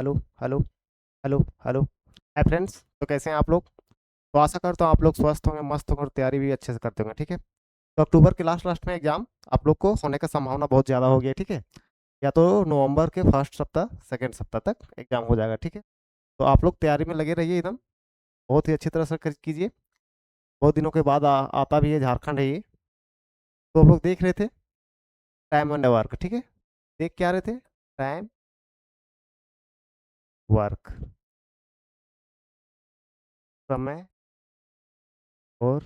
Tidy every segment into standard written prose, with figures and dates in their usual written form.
Hello hello hello hello. Hi friends, तो कैसे हैं आप लोग? तो आशा करता हूँ आप लोग स्वस्थ होंगे, मस्त होंगे और तैयारी भी अच्छे से करते होंगे। ठीक है, तो अक्टूबर के लास्ट लास्ट में एग्जाम आप लोग को होने का संभावना बहुत ज़्यादा हो गई है। ठीक है, या तो नवंबर के फर्स्ट सप्ताह सेकंड सप्ताह तक एग्जाम हो जाएगा। ठीक है, तो आप लोग तैयारी में लगे रहिए एकदम, बहुत ही अच्छी तरह से कीजिए। बहुत दिनों के बाद आता भी है झारखंड है ये। तो हम लोग देख रहे थे टाइम एंड वर्क। ठीक है, देख क्या रहे थे? टाइम वर्क, समय और,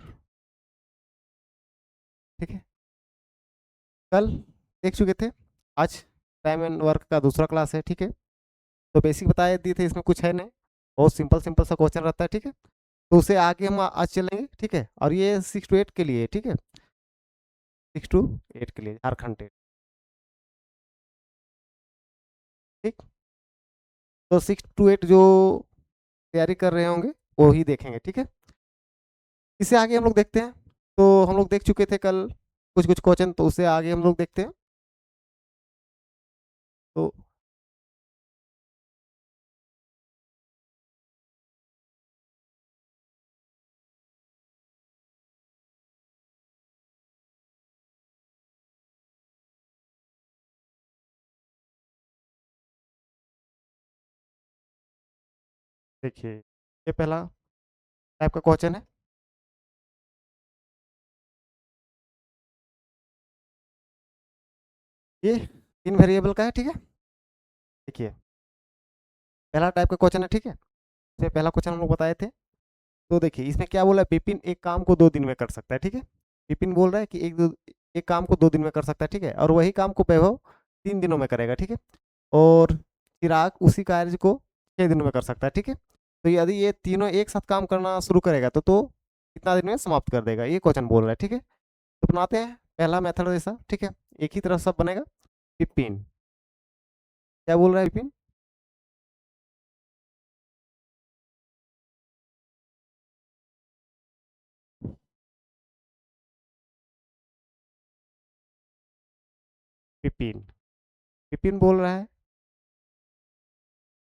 ठीक है, कल देख चुके थे। आज टाइम एंड वर्क का दूसरा क्लास है। ठीक है, तो बेसिक बताए दिए थे, इसमें कुछ है नहीं, बहुत सिंपल सिंपल सा क्वेश्चन रहता है। ठीक है, तो उसे आगे हम आज चलेंगे। ठीक है, और ये 6 to 8 के लिए। ठीक है, 6 to 8 के लिए झारखंड टेट। ठीक, तो 6 to 8 जो तैयारी कर रहे होंगे वो ही देखेंगे। ठीक है, इससे आगे हम लोग देखते हैं। तो हम लोग देख चुके थे कल कुछ कुछ क्वेश्चन, तो उससे आगे हम लोग देखते हैं। तो देखिए, ये पहला टाइप का क्वेश्चन है। ये 3 वेरिएबल का है। ठीक है, देखिए, पहला टाइप का क्वेश्चन है। ठीक है, इसमें पहला क्वेश्चन हम लोग बताए थे। तो देखिए, इसमें क्या बोला है, विपिन एक काम को 2 दिन में कर सकता है। ठीक है, विपिन बोल रहा है कि एक काम को 2 दिन में कर सकता है। ठीक है, और वही काम को वैभव 3 दिनों में करेगा। ठीक है, और चिराग उसी कार्य को 6 दिनों में कर सकता है। ठीक है, तो यदि ये तीनों एक साथ काम करना शुरू करेगा तो कितना दिन में समाप्त कर देगा, ये क्वेश्चन बोल रहा है। ठीक है, तो बनाते हैं पहला मेथड जैसा। ठीक है, एक ही तरफ सब बनेगा। विपिन क्या बोल रहा है? विपिन विपिन विपिन बोल रहा है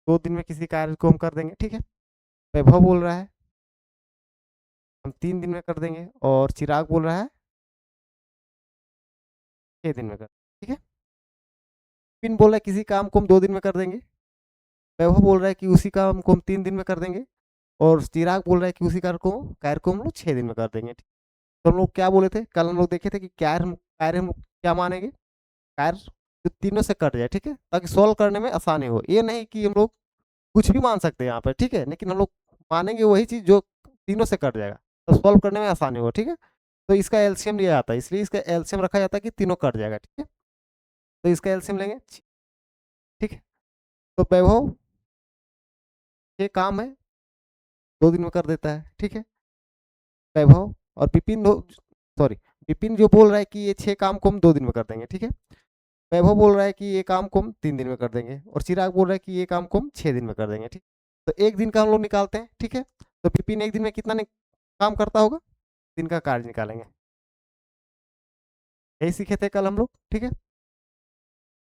2 दिन में किसी कार्य को हम कर देंगे। ठीक है, वैभव बोल रहा है हम 3 दिन में कर देंगे, और चिराग बोल रहा है 6 दिन में कर। ठीक है, पिन बोल रहा है किसी काम को हम 2 दिन में कर देंगे, वैभव बोल रहा है कि उसी काम को हम 3 दिन में कर देंगे, और चिराग बोल रहा है कि उसी कार्य को हम लोग 6 दिन में कर देंगे। ठीक, तो हम लोग क्या बोले थे कल? हम लोग देखे थे कि कार्य हम क्या मानेंगे? कार्य जो तीनों से कट जाए। ठीक है, ताकि सॉल्व करने में आसानी हो। ये नहीं कि हम लोग कुछ भी मान सकते हैं यहाँ पर। ठीक है, लेकिन हम लोग मानेंगे वही चीज़ जो तीनों से कट जाएगा, तो सॉल्व करने में आसानी हो। ठीक है, तो इसका एलसीएम लिया जाता है, इसलिए इसका एलसीएम रखा जाता है कि तीनों कट जाएगा। ठीक है, तो इसका एलसीएम लेंगे। ठीक है, तो वैभव ये काम है 2 दिन में कर देता है। ठीक है, वैभव और विपिन सॉरी, विपिन जो बोल रहा है कि ये 6 काम को हम 2 दिन में कर देंगे। ठीक है, वैभव बोल रहा है कि ये काम को हम 3 दिन में कर देंगे, और चिराग बोल रहा है कि ये काम को हम 6 दिन में कर देंगे। ठीक, तो एक दिन का हम लोग निकालते हैं। ठीक है, तो विपिन एक दिन में कितना काम करता होगा, दिन का कार्य निकालेंगे। यही सीखे थे कल हम लोग। ठीक है,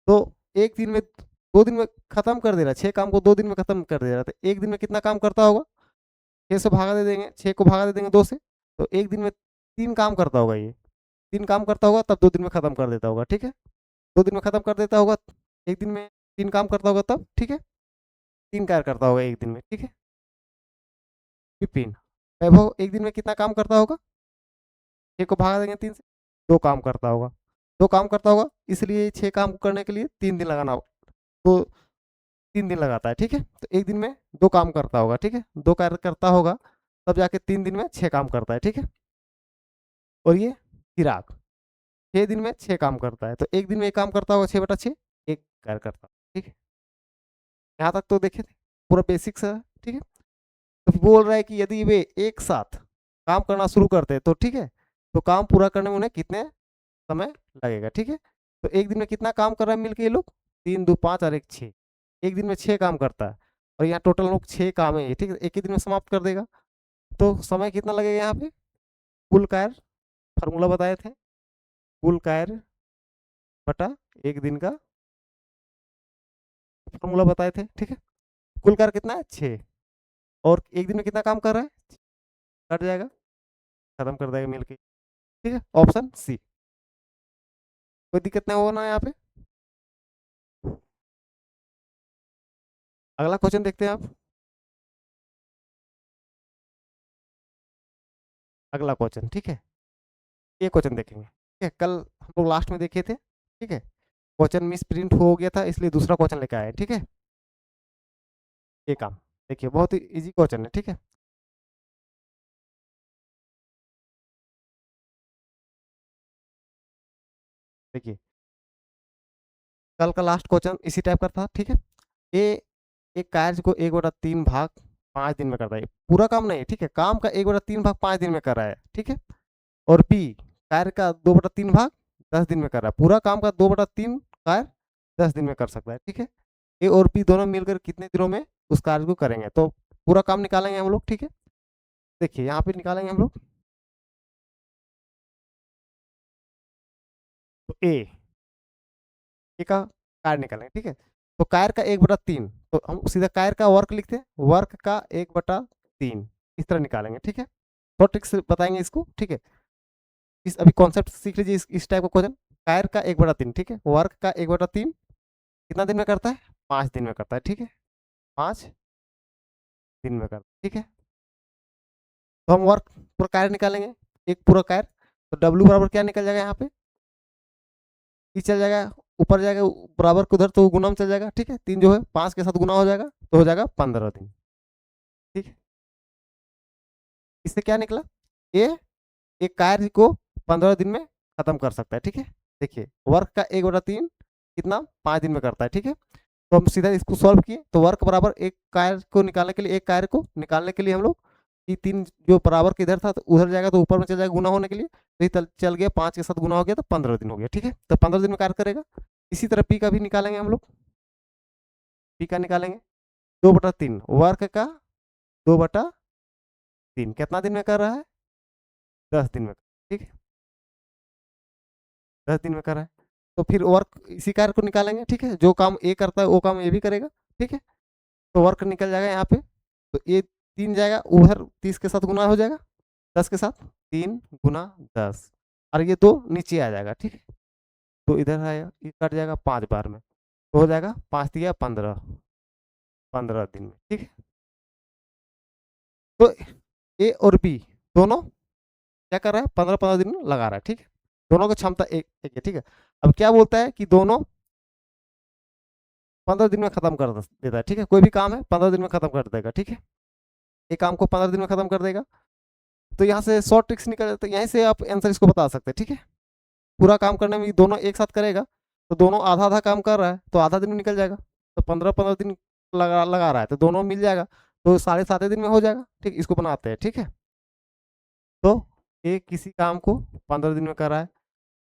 तो एक दिन में 2 दिन में खत्म कर दे रहा है, 6 काम को 2 दिन में खत्म कर दे रहा है, तो एक दिन में कितना काम करता होगा? 6 से भागा दे देंगे, 6 को भागा दे देंगे 2 से, तो एक दिन में 3 काम करता होगा ये। 3 काम करता होगा तब 2 दिन में खत्म कर देता होगा। ठीक है, 2 दिन में खत्म कर देता होगा, एक दिन में 3 काम करता होगा तब। ठीक है, 3 कार्य करता होगा एक दिन में। ठीक है, विपिन वैभव एक दिन में कितना काम करता होगा? 6 को भागा देंगे 3 से, 2 काम करता होगा। 2 काम करता होगा, इसलिए 6 काम करने के लिए 3 दिन लगाना होगा, तो 3 दिन लगाता है। ठीक है, तो एक दिन में 2 काम करता होगा। ठीक है, 2 कार्य करता होगा, तब जाके 3 दिन में 6 काम करता है। ठीक है, और ये चिराग 6 दिन में 6 काम करता है, तो एक दिन में एक काम करता होगा, 6/6 एक कार्य करता है। ठीक है, यहाँ तक तो देखे थे, पूरा बेसिक्स है। ठीक है, तो बोल रहा है कि यदि वे एक साथ काम करना शुरू करते हैं तो ठीक है, तो काम पूरा करने में उन्हें कितने समय लगेगा। ठीक है, तो एक दिन में कितना काम कर रहे हैं मिलके ये लोग? 3 2 5 और 1 6, एक दिन में 6 काम करता है, और यहाँ टोटल लोग 6 काम है। ठीक है, एक ही दिन में समाप्त कर देगा, तो समय कितना लगेगा यहाँ पे? कुल कार्य फार्मूला बताए थे, कुल कार्य बटा एक दिन का फार्मूला बताए थे। ठीक है, कुल कार्य कितना है 6, और एक दिन में कितना काम कर रहा है, कट जाएगा, खत्म कर देगा मिलके। ठीक है, ऑप्शन सी। कोई दिक्कत नहीं होगा ना यहाँ पे। अगला क्वेश्चन देखते हैं आप। अगला क्वेश्चन, ठीक है, ये क्वेश्चन देखेंगे, ठीक है, कल हम लोग लास्ट में देखे थे, ठीक है, क्वेश्चन मिस प्रिंट हो गया था इसलिए दूसरा क्वेश्चन लेकर आए, ठीक है। ये काम देखिए, बहुत ही इजी क्वेश्चन है, ठीक है। देखिए, कल का लास्ट क्वेश्चन इसी टाइप का था, ठीक है। ये एक कार्य को 1/3 भाग 5 दिन में करता है, पूरा काम नहीं है, ठीक है, काम का 1/3 भाग 5 दिन में कर रहा है, ठीक है। और बी, कार्य का 2/3 भाग 10 दिन में कर रहा है, पूरा काम का 2/3 कार्य 10 दिन में कर सकता है, ठीक है। ए और बी दोनों मिलकर कितने दिनों में उस कार्य को करेंगे, तो पूरा काम निकालेंगे हम लोग, ठीक है। देखिए यहाँ पे निकालेंगे हम लोग, तो ए का कार्य निकालेंगे, ठीक है। तो कार्य का 1/3, तो हम सीधा कार्य का वर्क लिखते हैं, वर्क का 1/3 इस तरह निकालेंगे, ठीक है। तो ट्रिक्स बताएंगे इसको, ठीक है। इस अभी कॉन्सेप्ट सीख लीजिए, इस टाइप का क्वेश्चन, कार्य का 1/3, ठीक है, वर्क का 1/3 कितना दिन में करता है, 5 दिन में करता है, ठीक है, 5 दिन में करता है, ठीक है। तो हम वर्क पूरा कार्य निकालेंगे, एक पूरा कार्य, तो डब्ल्यू बराबर क्या निकल जाएगा यहाँ पे, ई चल जाएगा, ऊपर जाएगा बराबर के उधर तो गुना में चल जाएगा, ठीक है, 3 जो है 5 के साथ गुना हो जाएगा तो हो जाएगा 15 दिन, ठीक है। इससे क्या निकला, ये एक कार्य को 15 दिन में खत्म कर सकता है, ठीक है। देखिए वर्क का 1/3 कितना 5 दिन में करता है, ठीक है। तो हम सीधा इसको सॉल्व किए, तो वर्क बराबर एक कार्य को निकालने के लिए, एक कार्य को निकालने के लिए हम लोग ये 3 जो बराबर के इधर था तो उधर जाएगा तो ऊपर में चल जाएगा गुना होने के लिए, तो ये चल गया 5 के साथ गुना हो गया तो 15 दिन हो गया, ठीक है। तो 15 दिन में कार्य करेगा। इसी तरह पी का भी निकालेंगे हम लोग, पी का निकालेंगे 2/3 वर्क का 2/3 कितना दिन में कर रहा है, 10 दिन में, ठीक है, 10 दिन में कर रहा है। तो फिर वर्क इसी कार्य को निकालेंगे, ठीक है, जो काम ए करता है वो काम ए भी करेगा, ठीक है। तो वर्क निकल जाएगा यहाँ पे, तो ये 3 जाएगा उधर 30 के साथ गुना हो जाएगा, 10 के साथ 3 × 10, और ये 2 नीचे आ जाएगा, ठीक है। तो इधर आएगा, ये कट जाएगा 5 बार में, तो हो जाएगा 5 × 15, 15 दिन में, ठीक है। तो ए और बी दोनों क्या कर रहा है, 15-15 दिन लगा रहा है, ठीक है। दोनों की क्षमता एक एक है, ठीक है। अब क्या बोलता है कि दोनों 15 दिन में खत्म कर देता है, ठीक है, कोई भी काम है 15 दिन में खत्म कर देगा, ठीक है। एक काम को 15 दिन में खत्म कर देगा, तो यहाँ से शॉर्ट ट्रिक्स निकल जाता है, यहीं से आप आंसर इसको बता सकते हैं, ठीक है। पूरा काम करने में दोनों एक साथ करेगा, तो दोनों आधा आधा काम कर रहा है तो आधा दिन में निकल जाएगा, तो 15-15 दिन लगा रहा है तो दोनों मिल जाएगा, तो 7.5 दिन में हो जाएगा, ठीक, इसको बनाते हैं, ठीक है। तो ए किसी काम को 15 दिन में कर रहा है,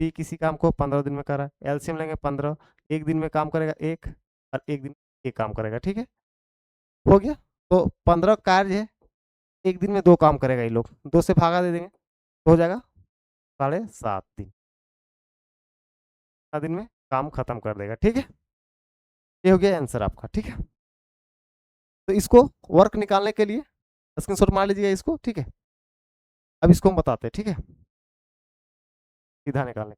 बी किसी काम को 15 दिन में कर रहा है, एलसीएम लेंगे 15, एक दिन में काम करेगा एक, और एक दिन एक काम करेगा, ठीक है, हो गया। तो 15 कार्य है, एक दिन में 2 काम करेगा ये लोग, 2 से भागा दे देंगे तो हो जाएगा 7.5 दिन, 7 दिन में काम खत्म कर देगा, ठीक है। ये हो गया आंसर आपका, ठीक है। तो इसको वर्क निकालने के लिए स्क्रीनशॉट मार लीजिएगा इसको, ठीक है। अब इसको हम बताते हैं, ठीक है, सीधा निकालने।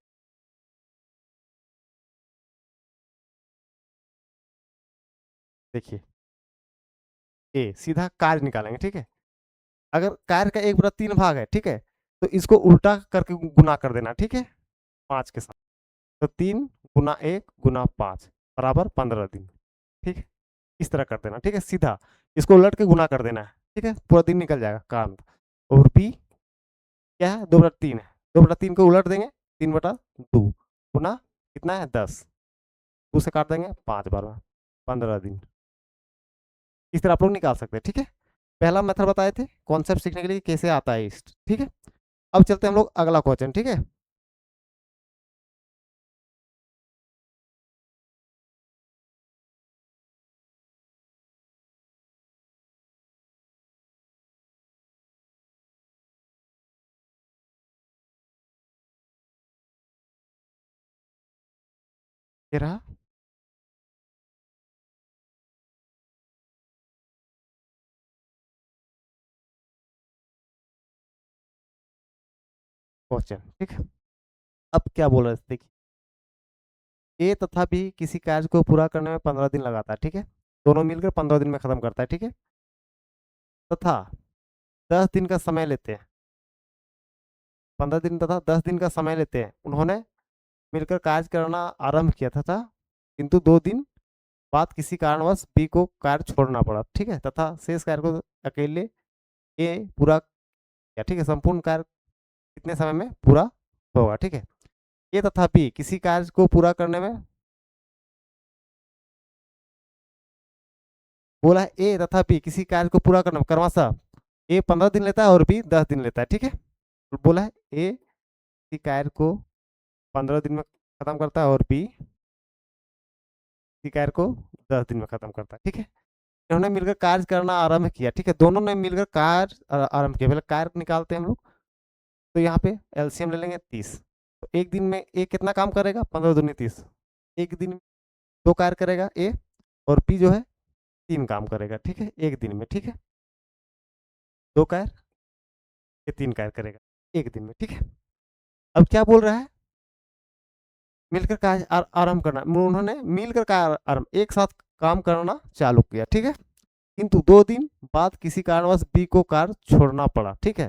देखिए ए सीधा कार्य निकालेंगे, ठीक है। अगर कार्य का 1/3 भाग है, ठीक है, तो इसको उल्टा करके गुना कर देना, ठीक है, 5 के साथ, तो 3 × 1 × 5 बराबर 15 दिन, ठीक है, इस तरह कर देना, ठीक है, सीधा इसको उलट के गुना कर देना है, ठीक है, पूरा दिन निकल जाएगा काम। और बी क्या है, 2/3 है, 2/3 को उलट देंगे, 3/2 गुना कितना है 10, 2 से काट देंगे 5 बार में, 15 दिन, इस तरह आप लोग निकाल सकते हैं, ठीक है। पहला मेथड बताए थे कॉन्सेप्ट सीखने के लिए कैसे आता है इस, ठीक है। अब चलते हैं हम लोग अगला क्वेश्चन, ठीक है। ये रहा, क्वेश्चन, ठीक है। अब क्या बोल रहे थे, देखिए, ए तथा बी किसी कार्य को पूरा करने में 15 दिन लगाता है, ठीक है। दोनों मिलकर 15 दिन में खत्म करता है, ठीक है। तथा 10 दिन का समय लेते हैं, 15 दिन तथा 10 दिन का समय लेते हैं उन्होंने मिलकर कार्य करना आरंभ किया तथा किंतु 2 दिन बाद किसी कारणवश बी को कार्य छोड़ना पड़ा, ठीक है। तथा शेष कार्य को अकेले ए पूरा किया, ठीक है। संपूर्ण कार्य कितने समय में पूरा होगा, ठीक है। ए तथा बी किसी कार्य को पूरा करने में, बोला है ए तथा बी किसी कार्य को पूरा करने में क्रमशः ए 15 दिन लेता है और बी 10 दिन लेता है, ठीक है। तो बोला है ए किसी कार्य को 15 दिन में खत्म करता है और बी किसी कार्य को 10 दिन में खत्म करता है, ठीक है। इन्होंने मिलकर कार्य करना आरंभ किया, ठीक है। दोनों ने मिलकर कार्य आरंभ किया, पहले कार्य निकालते हैं हम लोग। तो यहाँ पे एलसीएम ले लेंगे 30। तो एक दिन में ए कितना काम करेगा, 15 दूनी 30। एक दिन में 2 कार्य करेगा ए, और बी जो है 3 काम करेगा, ठीक है, एक दिन में, ठीक है। 2 कार्य, ये 3 कार्य करेगा एक दिन में, ठीक है। अब क्या बोल रहा है, मिलकर कार्य आरंभ करना, उन्होंने मिलकर कार्य आरंभ एक साथ काम करना चालू किया, ठीक है। किंतु 2 दिन बाद किसी कारणवश बी को कार्य छोड़ना पड़ा, ठीक है।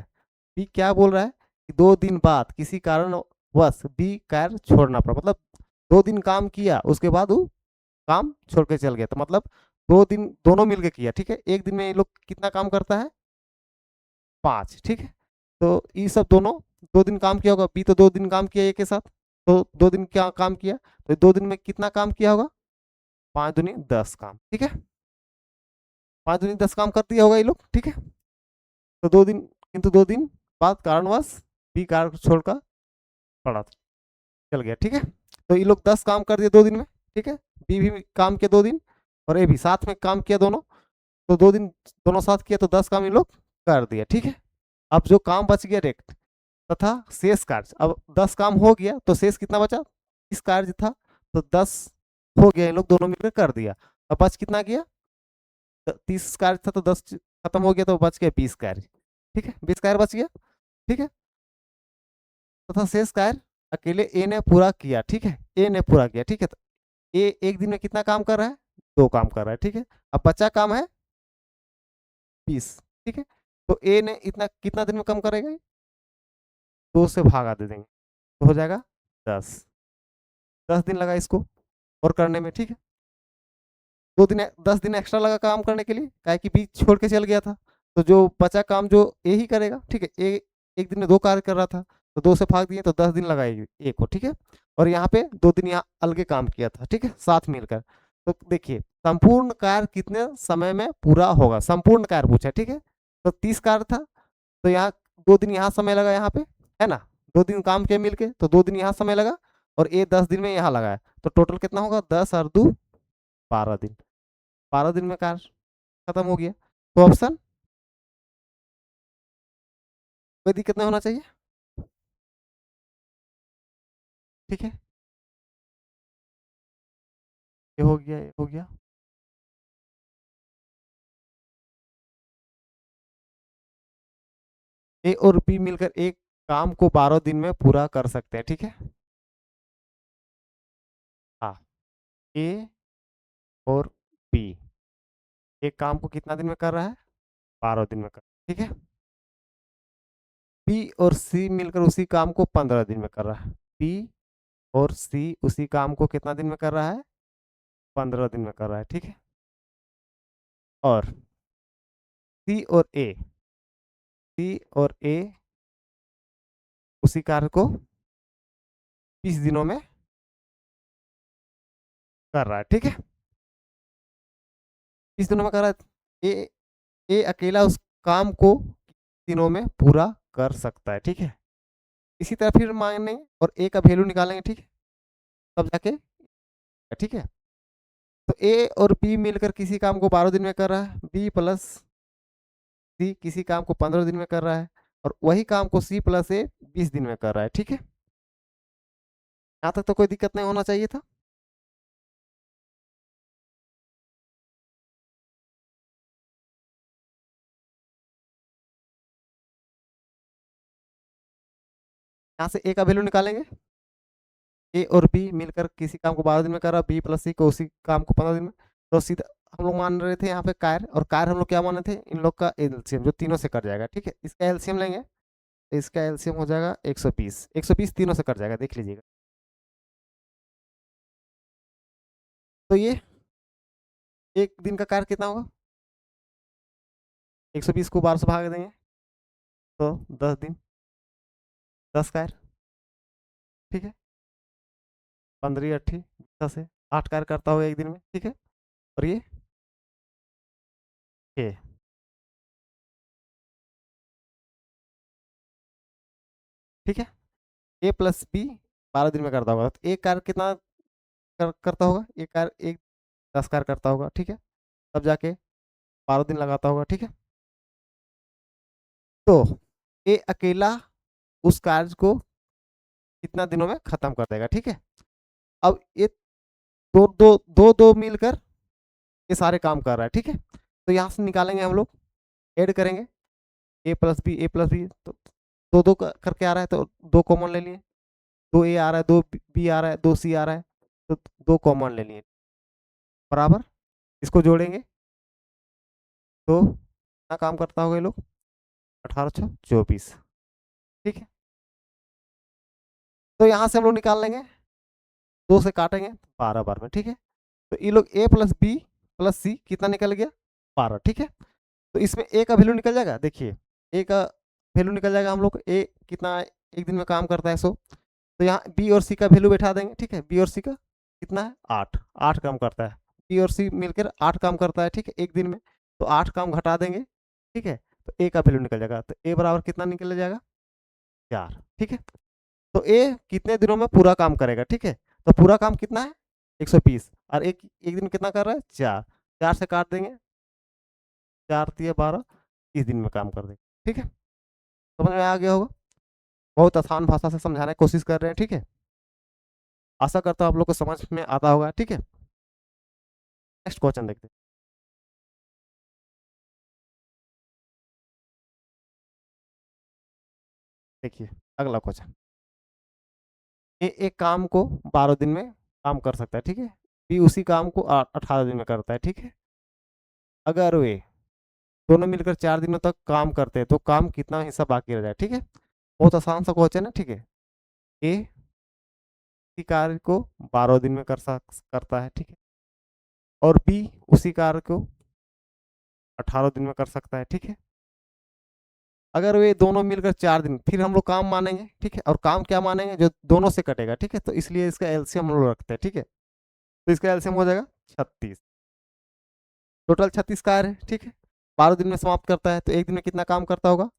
बी क्या बोल रहा है कि 2 दिन बाद किसी कारणवश बी कार्य छोड़ना पड़ा, मतलब 2 दिन काम किया उसके बाद वो काम छोड़ के चल गया, तो मतलब 2 दिन दोनों मिलकर किया, ठीक है। एक दिन में ये लोग कितना काम करता है, 5, ठीक है। तो ये सब दोनों 2 दिन काम किया होगा, बी तो 2 दिन काम किया एक के साथ, तो 2 दिन क्या काम किया, तो 2 दिन में कितना काम किया होगा, 5 दूनी 10 काम, ठीक है। 5 दूनी 10 काम कर दिया होगा ये लोग, ठीक है। तो 2 दिन, किंतु 2 दिन बाद कारणवश बी कार्य छोड़कर पड़ा चल गया, ठीक है। तो ये लोग 10 काम कर दिए 2 दिन में, ठीक है। बी भी काम किया 2 दिन, और ए भी साथ में काम किया दोनों। तो 2 दिन दोनों साथ किया तो 10 काम ये लोग कर दिया, ठीक है। अब जो काम बच गया रेक्ट तथा शेष कार्य, अब 10 काम हो गया तो शेष कितना बचा, इस कार्य था, तो 10 हो गया, इन लोग दोनों मिलकर कर दिया। अब बच कितना गया, 30 कार्य था तो 10 खत्म हो गया, तो बच गया 20 कार्य, ठीक है। 20 कार्य बच गया, ठीक है। तथा शेष कार्य अकेले ए ने पूरा किया, ठीक है। ए ने पूरा किया, ठीक है। तो ए एक दिन में कितना काम कर रहा है, 2 काम कर रहा है, ठीक है। अब बचा काम है 20, ठीक है। तो ए ने इतना कितना दिन में कम करेगा, 2 से भागा दे देंगे तो हो जाएगा 10। 10 दिन लगा इसको और करने में, ठीक है। 2 दिन 10 दिन एक्स्ट्रा लगा काम करने के लिए, काहे कि बीच छोड़ के चल गया था। तो जो बचा काम जो ए ही करेगा, ठीक है। ए एक दिन में 2 कार्य कर रहा था, तो 2 से भाग दिए तो 10 दिन लगाएगी ए को, ठीक है। और यहाँ पे 2 दिन यहाँ अलगे काम किया था, ठीक है, साथ मिलकर। तो देखिए संपूर्ण कार्य कितने समय में पूरा होगा, संपूर्ण कार्य पूछा, ठीक है। तो 30 कार्य था, तो यहाँ 2 दिन यहाँ समय लगा, यहाँ पे है ना, 2 दिन काम किया मिलके, तो 2 दिन यहाँ समय लगा, और ए 10 दिन में यहाँ लगाया, तो टोटल कितना होगा, 10 और 2 12 दिन। 12 दिन में कार्य खत्म हो गया। तो ऑप्शन, कोई दिक्कत नहीं होना चाहिए, ठीक है। ये हो गया, ये हो गया। ए और बी मिलकर एक काम को 12 दिन में पूरा कर सकते हैं, ठीक है। हाँ, ए और बी एक काम को कितना दिन में कर रहा है, 12 दिन में कर, ठीक है। बी और सी मिलकर उसी काम को 15 दिन में कर रहा है। बी और सी उसी काम को कितना दिन में कर रहा है, 15 दिन में कर रहा है, ठीक है। और सी और ए, सी और ए उसी कार्य को 20 दिनों में कर रहा है, ठीक है। 20 दिनों में कर रहा है, ए अकेला उस काम को दिनों में पूरा कर सकता है, ठीक है। इसी तरह फिर मांगेंगे और ए का वैल्यू निकालेंगे, ठीक है, तब जाके, ठीक है। तो ए और बी मिलकर किसी काम को 12 दिन में कर रहा है, बी प्लस सी किसी काम को 15 दिन में कर रहा है, और वही काम को सी प्लस ए 20 दिन में कर रहा है, ठीक है। यहाँ तक तो कोई दिक्कत नहीं होना चाहिए था। यहाँ से ए का वैल्यू निकालेंगे, ए और बी मिलकर किसी काम को 12 दिन में कर रहा, बी प्लस सी को उसी काम को 15 दिन में। तो सीधा हम लोग मान रहे थे यहाँ पे कार, और कार हम लोग क्या माने थे, इन लोग का एलसीएम जो तीनों से कट जाएगा, ठीक है। इसका एलसीएम लेंगे, इसका एलसीएम हो जाएगा 120, 120 तीनों से कट जाएगा, देख लीजिएगा। तो ये एक दिन का कार्य कितना होगा, 120 को 12 से भाग देंगे तो 10 दिन, 10 कार्य, ठीक है। 15 अट्ठी 10 से 8 कार्य करता होगा एक दिन में, ठीक है। और ये 6, ठीक है। ए प्लस बी 12 दिन में करता होगा, तो एक कार्य कितना करता होगा, एक कार्य एक 10 कार्य करता होगा, ठीक है। तब जाके 12 दिन लगाता होगा, ठीक है। तो ये अकेला उस कार्य को कितना दिनों में खत्म कर देगा, ठीक है। अब ये दो दो दो दो मिलकर ये सारे काम कर रहा है, ठीक है। तो यहाँ से निकालेंगे हम लोग, ऐड करेंगे ए प्लस बी, तो दो दो करके आ रहा है, तो दो कॉमन ले लिए, दो ए आ रहा है, दो बी आ रहा है, दो सी आ रहा है, तो दो कॉमन ले लिए, बराबर। इसको जोड़ेंगे तो कितना काम करता होगा ये लोग, 1824, ठीक है। तो यहाँ से हम लोग निकाल लेंगे, दो से काटेंगे 12 बार में, ठीक है। तो ये लोग ए प्लस बी प्लस सी कितना निकल गया, 12, ठीक है। तो इसमें ए का वैल्यू निकल जाएगा, देखिए ए का वैल्यू निकल जाएगा हम लोग, ए कितना एक दिन में काम करता है 100। तो यहाँ बी और सी का वैल्यू बैठा देंगे, ठीक है। बी और सी का कितना है, 8, 8 काम करता है, बी और सी मिलकर 8 काम करता है, ठीक है, एक दिन में। तो 8 काम घटा देंगे, ठीक है। तो ए का वैल्यू निकल जाएगा, तो ए बराबर कितना निकल जाएगा, 4, ठीक है। तो ए कितने दिनों में पूरा काम करेगा, ठीक है। तो पूरा काम कितना है, 120, और एक एक दिन कितना कर रहा है, 4, 4 से काट देंगे, 4 दिए 12, 30 दिन में काम कर देंगे, ठीक है। समझ में आ गया होगा, बहुत आसान भाषा से समझाने की कोशिश कर रहे हैं, ठीक है। आशा करता हूँ आप लोग को समझ में आता होगा, ठीक है। नेक्स्ट क्वेश्चन देखते हैं। देखिए अगला क्वेश्चन, ये एक काम को 12 दिन में काम कर सकता है, ठीक है। बी उसी काम को 18 दिन में करता है, ठीक है। अगर वे दोनों मिलकर 4 दिनों तक काम करते हैं तो काम कितना हिस्सा बाकी रह जाए, ठीक है। बहुत आसान सा क्वेश्चन है, ठीक है। ए उसी कार्य को 12 दिन में करता है, ठीक है। और बी उसी कार्य को 18 दिन में कर सकता है, ठीक है। अगर वे दोनों मिलकर 4 दिन, फिर हम लोग काम मानेंगे, ठीक है। और काम क्या मानेंगे, जो दोनों से कटेगा, ठीक है। तो इसलिए इसका एलसीएम हम लोग रखते हैं, ठीक है। तो इसका एलसीएम हो जाएगा 36, टोटल 36 कार्य है, ठीक है। 12 दिन में समाप्त करता है, तो एक दिन में कितना काम करता होगा,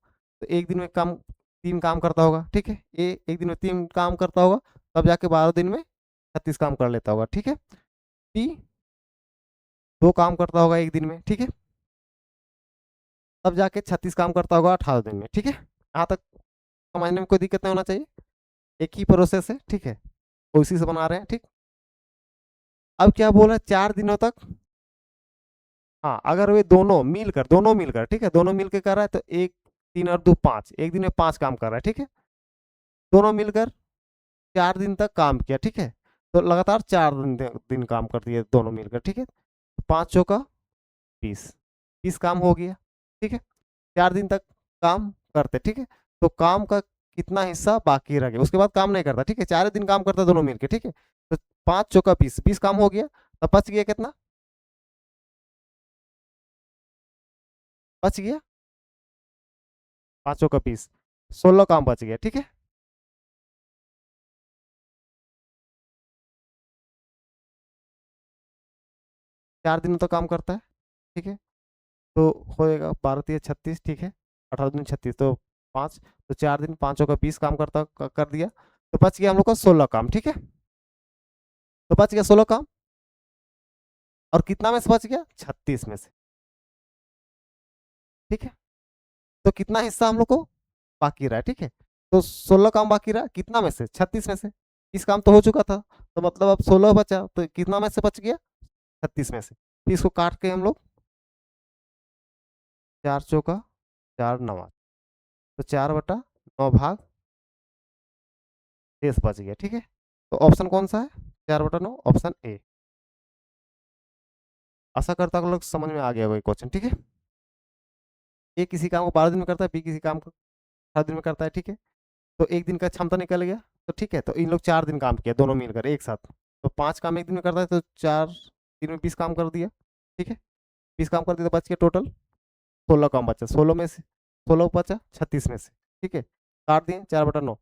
तो एक दिन में काम 3 काम करता होगा, ठीक है। ये एक दिन में 3 काम करता होगा, तब जाके 12 दिन में 36 काम कर लेता होगा, ठीक है। बी 2 काम करता होगा एक दिन में, ठीक है। तब जाके 36 काम करता होगा 18 दिन में, ठीक है। यहाँ तक समझने में कोई दिक्कत नहीं होना चाहिए, एक ही प्रोसेस है, ठीक है। तो इसी से बना रहे हैं, ठीक। अब क्या बोल रहे हैं, 4 दिनों तक, हाँ, अगर वे दोनों मिलकर, ठीक है, दोनों मिलकर कर रहा है, तो एक 3 और 2 5, एक दिन में 5 काम कर रहा है, ठीक है। दोनों मिलकर 4 दिन तक काम किया, ठीक है। तो लगातार 4 दिन काम कर दिए दोनों मिलकर, ठीक है। 5 चौका 20, 20 काम हो गया, ठीक है। 4 दिन तक काम करते, ठीक है। तो काम का कितना हिस्सा बाकी रह गया, उसके बाद काम नहीं करता, ठीक है। 4 दिन काम करता दोनों मिलकर, ठीक है। तो 5 चौका 20, 20 काम हो गया, तब बच गया कितना, बच गया 5 चौका 20, 16 काम बच गया, ठीक है। 4 दिनों तक काम करता है, ठीक है। तो होएगा 12×3 = 36, ठीक है। 18×3 = 36, तो 5, तो 4 दिन 5 का 20 काम कर दिया, तो बच गया हम लोग का 16 काम, ठीक है। तो बच गया 16 काम, और कितना में से बच गया, 36 में से, ठीक है। तो कितना हिस्सा हम लोग को बाकी रहा है, ठीक है। तो 16 काम बाकी रहा, कितना में से, 36 में से। इस काम तो हो चुका था, तो मतलब अब 16 बचा, तो कितना में से बच गया, 36 में से। फिर इसको काट के हम लोग 4 चौका 4 9, तो 4/9 भाग शेष बच गया। ठीक है, तो ऑप्शन कौन सा है? 4/9 ऑप्शन ए। आशा करता हूँ आप लोग समझ में आ गया होगा क्वेश्चन। ठीक है, ए किसी काम को 12 दिन में करता है, बी किसी काम को 7 दिन में करता है। ठीक है, तो एक दिन का क्षमता निकल गया। तो ठीक है, तो इन लोग 4 दिन काम किया दोनों मिलकर एक साथ। तो 5 काम एक दिन में करता है, तो 4 दिन में 20 काम कर दिया। ठीक है, 20 काम कर दिया तो बच गया टोटल 16 काम बचा। 16 में से 16 बचा 36 में से। ठीक है, काट दिए 4/9,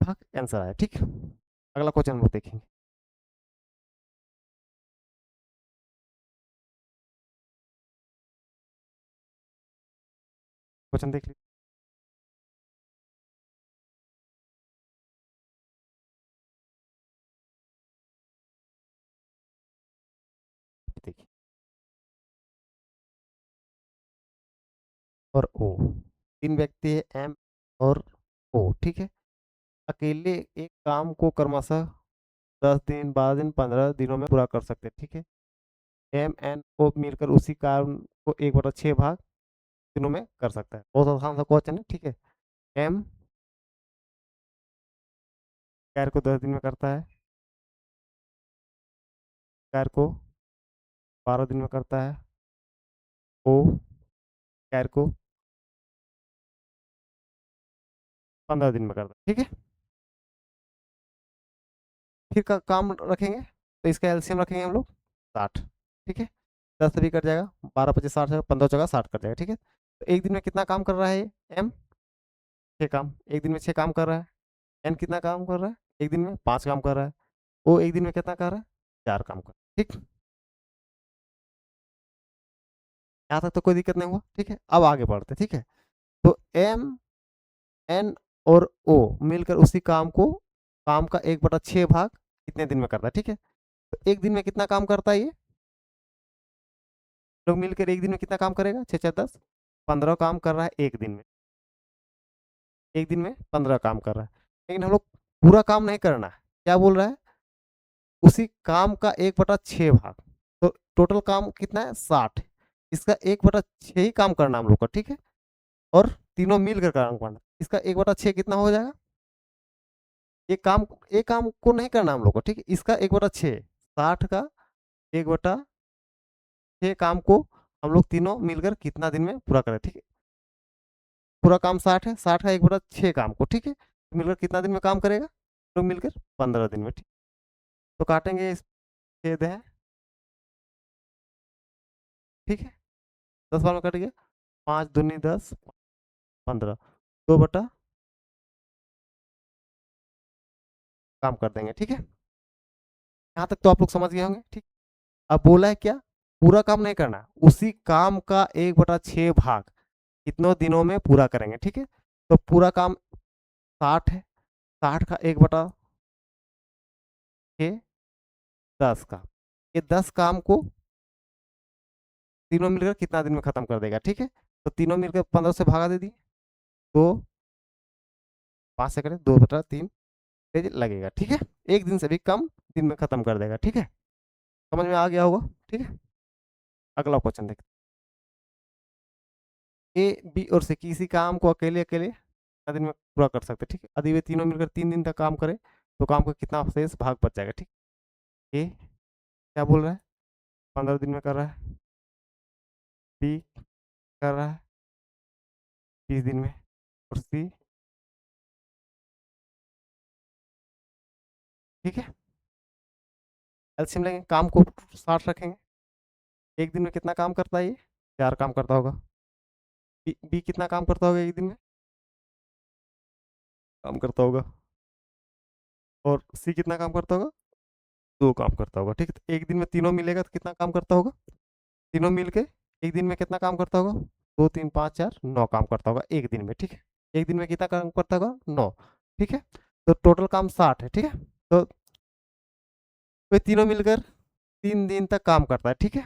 भाग आंसर आया। ठीक है, अगला क्वेश्चन हम लोग देखेंगे। क्वेश्चन देख लीजिए। देखिए, और ओ, 3 व्यक्ति है, एम और ओ। ठीक है, अकेले एक काम को क्रमशः 10 दिन, 12 दिन, 15 दिनों में पूरा कर सकते हैं। ठीक है, एम एन ओ मिलकर उसी काम को 1/6 भाग दिनों में कर सकता है। बहुत आसान सा क्वेश्चन है। ठीक है, एम कैर को 10 दिन में करता है, कैर को 12 दिन में करता है, ओ कैर को 15 दिन में करता है। ठीक है, फिर का काम रखेंगे तो इसका एलसीएम रखेंगे हम लोग 60। ठीक है, 10 से भी कट जाएगा, 12 × 5 = 60 जाएगा, 15 × 60 कट जाएगा। ठीक है, तो एक दिन में कितना काम कर रहा है ये? एम 6 काम, एक दिन में 6 काम कर रहा है। एन कितना काम कर रहा है? एक दिन में 5 काम कर रहा है। ओ एक दिन में कितना कर रहा है? 4 काम कर रहा है। ठीक, यहाँ तक तो कोई दिक्कत नहीं हुआ। ठीक है, अब आगे बढ़ते हैं। ठीक है, तो एम एन और ओ मिलकर उसी काम का 1/6 भाग कितने दिन में करता है? ठीक है, तो एक दिन में कितना काम करता है ये लोग मिलकर? एक दिन में कितना काम करेगा? 6 × 6 = 10, 15 काम कर रहा है एक दिन में। एक दिन में 15 काम कर रहा है, लेकिन हम लोग पूरा काम नहीं करना है। क्या बोल रहा है? उसी काम का 1/6 भाग। तो टोटल काम कितना है? 60। इसका 1/6 ही काम करना हम लोग का। ठीक है, और तीनों मिलकर काम करना। इसका 1/6 कितना हो जाएगा? एक काम को नहीं करना हम लोग को। ठीक है, इसका 1/6, 60 का 1/6 काम को हम लोग तीनों मिलकर कितना दिन में पूरा करें? ठीक है, पूरा काम 60 है, 60 का 1/6 काम को। ठीक है, मिलकर कितना दिन में काम करेगा लोग मिलकर? 15 दिन में। ठीक, तो काटेंगे, इस छेद है। ठीक है, 10 बार में कट गया, 5 दूनी 10, 15, 2/, काम कर देंगे। ठीक है, यहाँ तक तो आप लोग समझ गए होंगे। ठीक, अब बोला है क्या? पूरा काम नहीं करना, उसी काम का 1/6 भाग कितनों दिनों में पूरा करेंगे। ठीक है, तो पूरा काम 60 है, 60 का 1/6, 10 का, ये 10 काम को तीनों मिलकर कितना दिन में खत्म कर देगा? ठीक है, तो तीनों मिलकर 15 से भागा दे दिए, तो 5 से करें, 2/3 पेज लगेगा। ठीक है, एक दिन से भी कम दिन में खत्म कर देगा। ठीक है, समझ में आ गया होगा। ठीक है, अगला क्वेश्चन देखते हैं। ए बी और सी किसी काम को अकेले अकेले कितना दिन में पूरा कर सकते हैं? ठीक है, यदि वे तीनों मिलकर 3 दिन तक काम करें तो काम का कितना शेष भाग बच जाएगा? ठीक, ए क्या बोल रहा है? 15 दिन में कर रहा है। बी कर रहा है 20 दिन में, और सी। ठीक है, एलसीएम लेंगे, काम को 60 रखेंगे। एक दिन में कितना काम करता है ये? 4 काम करता होगा। बी कितना काम करता होगा एक दिन में? काम करता होगा। और सी कितना काम करता होगा? 2 काम करता होगा। ठीक है, तो एक दिन में तीनों मिलेगा तो कितना काम करता होगा? तीनों मिलके एक दिन में कितना काम करता होगा? 2 3 5 4 9 काम करता होगा एक दिन में। ठीक है, एक दिन में कितना काम करता होगा? 9। ठीक है, तो टोटल काम 60 है। ठीक है, तो वे तीनों मिलकर 3 दिन तक काम करता है। ठीक है,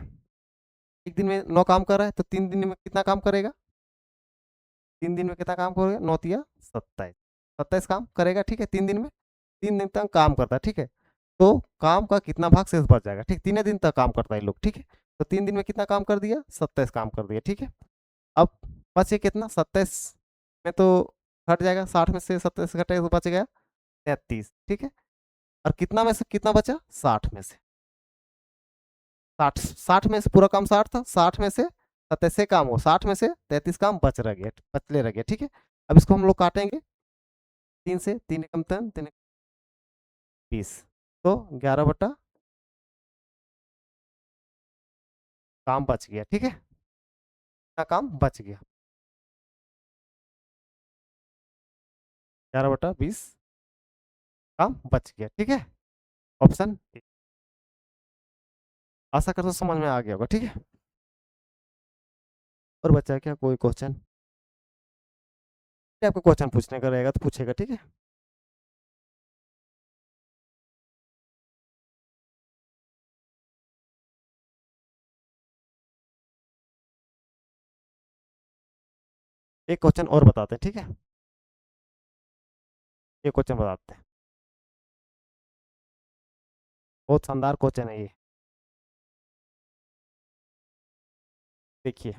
एक दिन में 9 काम कर रहा है, तो 3 दिन में कितना काम करेगा? 3 दिन में कितना काम करेगा? 9 × 3 = 27, 27 काम करेगा। ठीक है, 3 दिन में, 3 दिन तक काम करता है। ठीक है, तो काम का कितना भाग शेष बच जाएगा? ठीक, 3 दिन तक काम करता है लोग। ठीक है, तो 3 दिन में कितना काम कर दिया? 27 काम कर दिया। ठीक है, अब बचे कितना? 27 में तो हट जाएगा, 60 में से 27 घटेगा तो बच गया 33, ठीक है। और कितना में से कितना बचा, 60 में से, 60 में से पूरा काम 60 था, 60 में से 27 काम हो, 60 में से 33 काम बचले रह गए, ठीक है। अब इसको हम लोग काटेंगे 3 से, 3 एकम 3, 3 20, तो 11/, काम बच गया, ठीक है, इतना काम बच गया, 11/20 काम बच गया, ठीक है। ऑप्शन, आशा करता हूँ समझ में आ गया होगा, ठीक है। और बचा क्या कोई क्वेश्चन? आपको क्वेश्चन पूछने का रहेगा तो पूछेगा, ठीक है। एक क्वेश्चन और बताते हैं, ठीक है, ये क्वेश्चन बताते हैं, बहुत शानदार क्वेश्चन है ये, देखिए।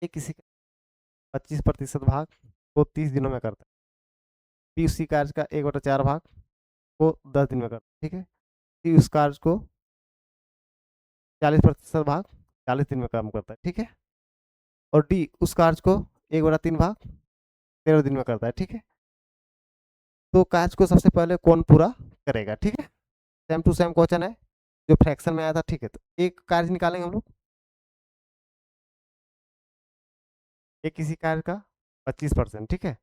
ये किसी का 25% भाग को 30 दिनों में करता है, फिर उसी कार्य का 1/4 भाग को 10 दिन में करता है, ठीक है। फिर उस कार्य को 40% भाग 40 दिन में काम करता है, ठीक है। और डी उस कार्य को 1/3 भाग 13 दिन में करता है, ठीक है। तो कार्य को सबसे पहले कौन पूरा करेगा, ठीक है। सेम टू सेम क्वेश्चन है जो फ्रैक्शन में आया था, ठीक है। तो एक कार्य निकालेंगे हम लोग, एक किसी कार्य का 25%, ठीक है।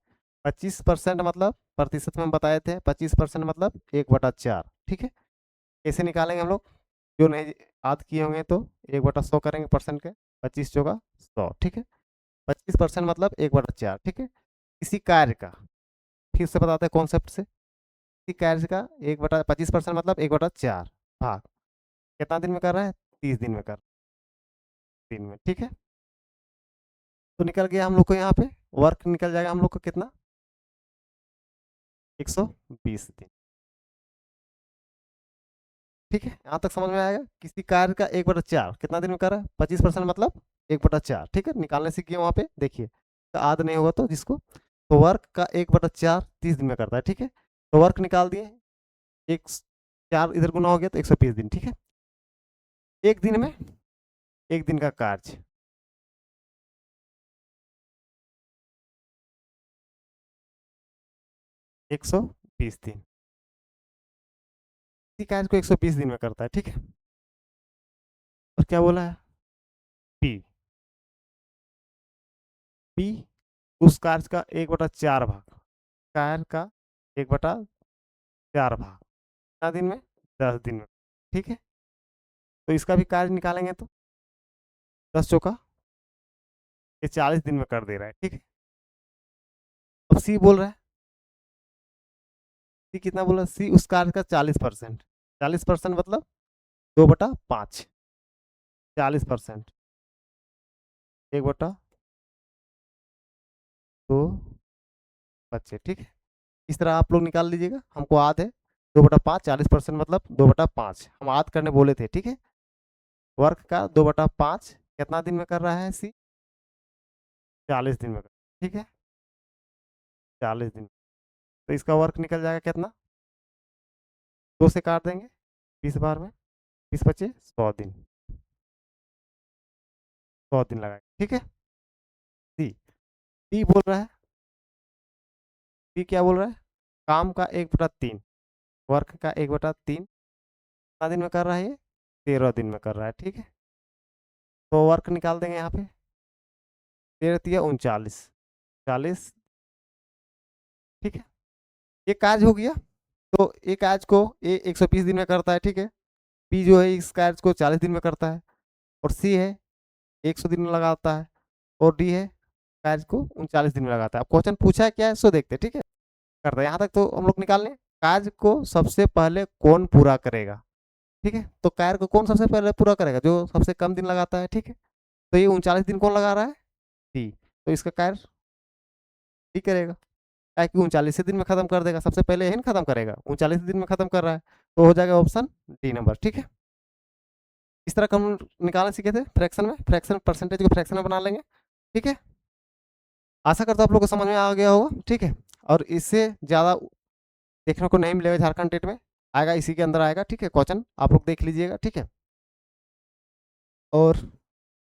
25% मतलब प्रतिशत में बताए थे, 25% मतलब 1/4, ठीक है। कैसे निकालेंगे हम लोग, जो नहीं याद किए होंगे तो 1/100 करेंगे परसेंट के, 25 चौका 100, ठीक है। 25% मतलब 1/4, ठीक है। किसी कार्य का, फिर से बताते हैं कॉन्सेप्ट से, किसी कार्य का 1/25% मतलब 1/4 भाग कितना दिन में कर रहा है, 30 दिन में कर, दिन में, ठीक है। तो निकल गया हम लोग को यहाँ पे वर्क निकल जाएगा हम लोग को कितना, 120 दिन, ठीक है। यहाँ तक समझ में आएगा। किसी कार्य का 1/4 कितना दिन में कर रहा है, 25% मतलब 1/4, ठीक है। निकालने सीखिए वहाँ पे, देखिए तो आद नहीं होगा तो जिसको, तो वर्क का 1/4 30 दिन में करता है, ठीक है। तो वर्क निकाल दिए, एक 4 इधर गुना हो गया तो 120 दिन, ठीक है। एक दिन में, एक दिन का कार्य 120 दिन, इसी कार्य को 120 दिन में करता है, ठीक है। और क्या बोला है, पी, पी उस कार्य का 1/4 भाग, कार्य का 1/4 भाग कितना दिन में, 10 दिन में, ठीक है। तो इसका भी कार्य निकालेंगे तो 10 चौका, ये 40 दिन में कर दे रहा है, ठीक है। अब सी बोल रहा है, सी कितना बोला, सी उस कार्य का 40%, 40% मतलब 2/5, 40% 1/2 बच्चे, ठीक है। इस तरह आप लोग निकाल लीजिएगा, हमको याद है 2/5, 40% मतलब 2/5 हम याद करने बोले थे, ठीक है। वर्क का 2/5 कितना दिन में कर रहा है सी, 40 दिन में, ठीक है, 40 दिन। तो इसका वर्क निकल जाएगा कितना, 2 से काट देंगे 20 बार में, 20 बचे 100 दिन, 100 दिन लगाए, ठीक है। सी, डी बोल रहा है, डी क्या बोल रहा है, काम का 1/3, वर्क का 1/3 कितना दिन में कर रहा है ये, 13 दिन में कर रहा है, ठीक है। तो वर्क निकाल देंगे यहाँ पे, 13×3 = 39, 40, ठीक है। ये कार्य हो गया। तो ए कार्य को ए 120 दिन में करता है, ठीक है। बी जो है इस कार्य को 40 दिन में करता है, और सी है 100 दिन में लगाता है, और डी है कार्य को 39 दिन में लगाता है। अब क्वेश्चन पूछा है क्या है सो देखते हैं, ठीक है। करते हैं यहाँ तक तो हम लोग निकाल लें, कार्य को सबसे पहले कौन पूरा करेगा, ठीक है। तो कार्य को कौन सबसे पहले पूरा करेगा, जो सबसे कम दिन लगाता है, ठीक है। तो ये 39 दिन कौन लगा रहा है, डी, तो इसका कार्य डी करेगा। क्या कि 39 दिन में खत्म कर देगा, सबसे पहले यही खत्म करेगा, 39 दिन में खत्म कर रहा है, तो हो जाएगा ऑप्शन डी नंबर। ठीक है, इस तरह का हम निकालना सीखे थे फ्रैक्शन में, फ्रैक्शन परसेंटेज को फ्रैक्शन में बना लेंगे। ठीक है, आशा करता हूँ आप लोग को समझ में आ गया होगा। ठीक है, और इससे ज़्यादा देखने को नहीं मिलेगा झारखंड टेट में, आएगा इसी के अंदर आएगा। ठीक है, क्वेश्चन आप लोग देख लीजिएगा। ठीक है, और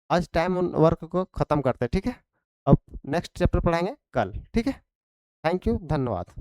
आज टाइम ऑन वर्क को ख़त्म करते हैं। ठीक है, अब नेक्स्ट चैप्टर पढ़ाएंगे कल। ठीक है, थैंक यू, धन्यवाद।